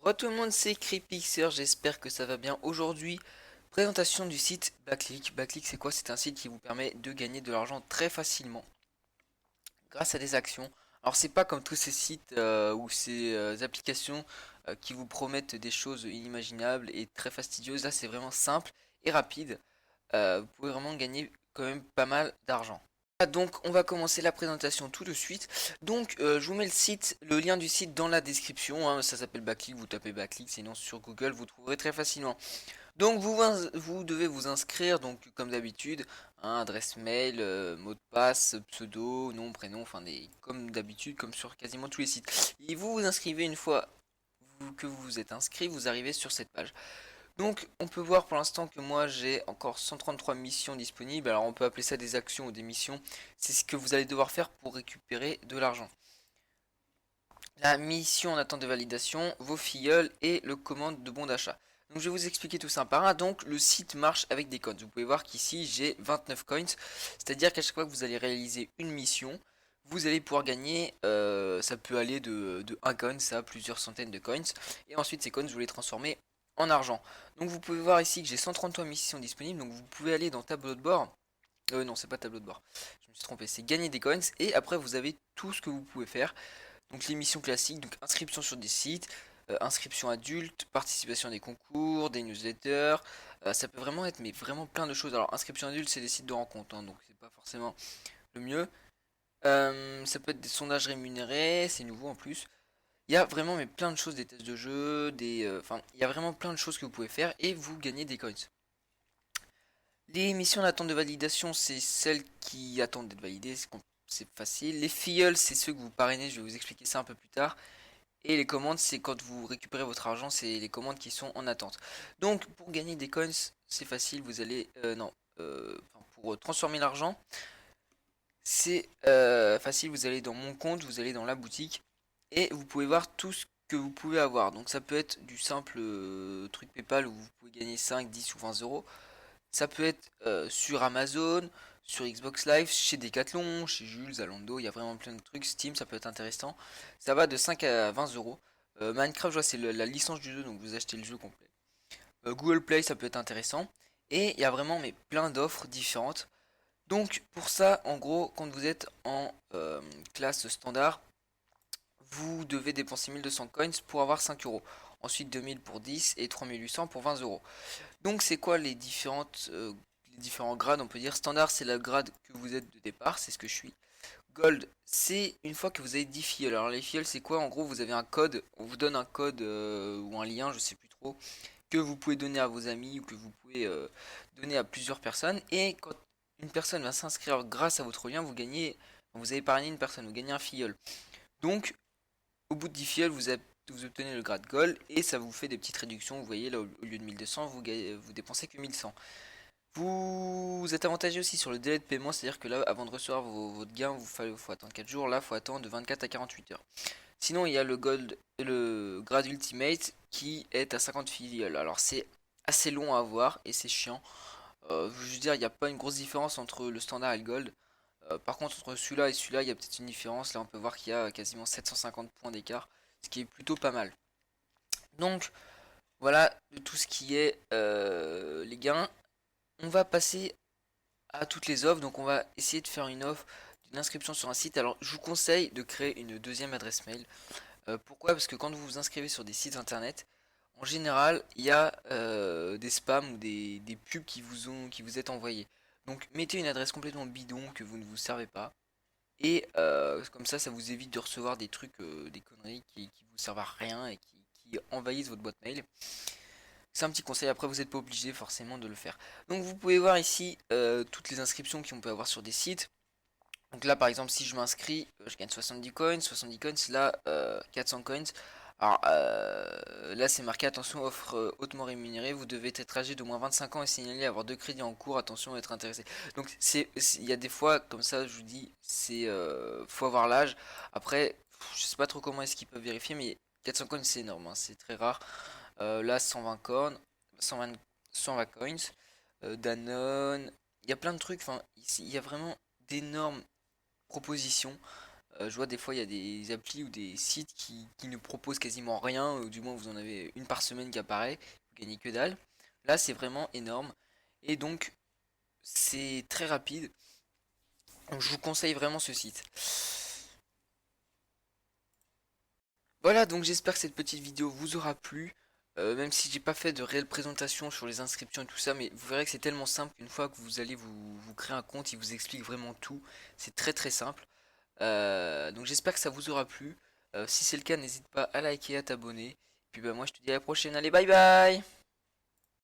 Re tout le monde, c'est Creepixer, j'espère que ça va bien. Aujourd'hui, présentation du site Backlick. Backlick, c'est quoi? C'est un site qui vous permet de gagner de l'argent très facilement grâce à des actions. Alors c'est pas comme tous ces sites ou ces applications qui vous promettent des choses inimaginables et très fastidieuses. Là c'est vraiment simple et rapide. Vous pouvez vraiment gagner quand même pas mal d'argent. Donc on va commencer la présentation tout de suite. Donc je vous mets le lien du site dans la description, hein. Ça s'appelle Backlick, vous tapez Backlick, sinon sur Google vous trouverez très facilement. Donc vous devez vous inscrire, donc comme d'habitude, hein, adresse mail, mot de passe, pseudo, nom, prénom, enfin comme d'habitude, comme sur quasiment tous les sites. Et vous vous inscrivez une fois que vous vous êtes inscrit, vous arrivez sur cette page. Donc on peut voir pour l'instant que moi j'ai encore 133 missions disponibles. Alors on peut appeler ça des actions ou des missions. C'est ce que vous allez devoir faire pour récupérer de l'argent. La mission en attente de validation, vos filleuls et le commande de bon d'achat. Donc je vais vous expliquer tout ça un par un. Donc le site marche avec des coins. Vous pouvez voir qu'ici j'ai 29 coins. C'est-à-dire qu'à chaque fois que vous allez réaliser une mission, vous allez pouvoir gagner, ça peut aller de 1 coin à plusieurs centaines de coins. Et ensuite ces coins, vous les transformer en argent. Donc vous pouvez voir ici que j'ai 133 missions disponibles. Donc vous pouvez aller dans tableau de bord. Non, c'est pas tableau de bord. Je me suis trompé. C'est gagner des coins. Et après vous avez tout ce que vous pouvez faire. Donc les missions classiques, donc inscription sur des sites, inscription adulte, participation à des concours, des newsletters, ça peut vraiment être mais vraiment plein de choses. Alors inscription adulte c'est des sites de rencontres, hein, donc c'est pas forcément le mieux. Ça peut être des sondages rémunérés, c'est nouveau en plus. Il y a vraiment mais plein de choses, des tests de jeu, enfin il y a vraiment plein de choses que vous pouvez faire et vous gagnez des coins. Les missions d'attente de validation, c'est celles qui attendent d'être validées, c'est facile. Les filleuls, c'est ceux que vous parrainez, je vais vous expliquer ça un peu plus tard. Et les commandes, c'est quand vous récupérez votre argent, c'est les commandes qui sont en attente. Donc pour gagner des coins, c'est facile, vous allez... non, enfin, pour transformer l'argent, c'est facile, vous allez dans mon compte, vous allez dans la boutique, et vous pouvez voir tout ce que vous pouvez avoir. Donc ça peut être du simple truc PayPal où vous pouvez gagner 5, 10 ou 20 euros. Ça peut être sur Amazon, sur Xbox Live, chez Decathlon, chez Jules, Zalando, il y a vraiment plein de trucs. Steam, ça peut être intéressant. Ça va de 5 à 20 euros. Minecraft, je vois, c'est la licence du jeu, donc vous achetez le jeu complet. Google Play, ça peut être intéressant. Et il y a vraiment mais, plein d'offres différentes. Donc pour ça, en gros, quand vous êtes en classe standard, vous devez dépenser 1200 coins pour avoir 5 euros. Ensuite 2000 pour 10 et 3800 pour 20 euros. Donc c'est quoi les différents grades? On peut dire standard c'est le grade que vous êtes de départ, c'est ce que je suis. Gold c'est une fois que vous avez 10 filleuls. Alors les filleuls c'est quoi? En gros vous avez un code, on vous donne un code ou un lien, je sais plus trop, que vous pouvez donner à vos amis ou que vous pouvez donner à plusieurs personnes. Et quand une personne va s'inscrire grâce à votre lien, vous avez parrainé une personne, vous gagnez un filleul. Donc au bout de 10 fioles, vous obtenez le grade Gold et ça vous fait des petites réductions. Vous voyez, là, au lieu de 1200, vous dépensez que 1100. Vous êtes avantagé aussi sur le délai de paiement, c'est-à-dire que là, avant de recevoir votre gain, faut attendre 4 jours. Là, il faut attendre de 24 à 48 heures. Sinon, il y a le grade Ultimate qui est à 50 filiales. Alors, c'est assez long à avoir et c'est chiant. Je veux dire, il n'y a pas une grosse différence entre le standard et le gold. Par contre, entre celui-là et celui-là, il y a peut-être une différence. Là, on peut voir qu'il y a quasiment 750 points d'écart, ce qui est plutôt pas mal. Donc, voilà de tout ce qui est les gains. On va passer à toutes les offres. Donc, on va essayer de faire une offre d'une inscription sur un site. Alors, je vous conseille de créer une deuxième adresse mail. Pourquoi? Parce que quand vous vous inscrivez sur des sites internet, en général, il y a des spams ou des pubs qui vous est envoyés. Donc, mettez une adresse complètement bidon que vous ne vous servez pas. Et comme ça vous évite de recevoir des trucs, des conneries qui vous servent à rien et qui envahissent votre boîte mail. C'est un petit conseil, après vous n'êtes pas obligé forcément de le faire. Donc vous pouvez voir ici toutes les inscriptions qu'on peut avoir sur des sites. Donc là par exemple si je m'inscris, je gagne 70 coins, là 400 coins. Alors là c'est marqué attention offre hautement rémunérée, vous devez être âgé d'au moins 25 ans et signaler avoir 2 crédits en cours, attention à être intéressé. Donc il y a des fois comme ça je vous dis c'est faut avoir l'âge. Après je sais pas trop comment est-ce qu'ils peuvent vérifier mais 400 coins c'est énorme, hein, c'est très rare. Là 120 coins, 120, 120 coins, Danone, il y a plein de trucs, enfin il y a vraiment d'énormes propositions. Je vois des fois il y a des applis ou des sites qui ne proposent quasiment rien, ou du moins vous en avez une par semaine qui apparaît, vous gagnez que dalle. Là c'est vraiment énorme et donc c'est très rapide. Donc je vous conseille vraiment ce site. Voilà, donc j'espère que cette petite vidéo vous aura plu. Même si j'ai pas fait de réelle présentation sur les inscriptions et tout ça, mais vous verrez que c'est tellement simple qu'une fois que vous allez vous créer un compte, il vous explique vraiment tout. C'est très très simple. Donc j'espère que ça vous aura plu. Si c'est le cas, n'hésite pas à liker, à t'abonner. Puis bah moi je te dis à la prochaine. Allez, bye bye!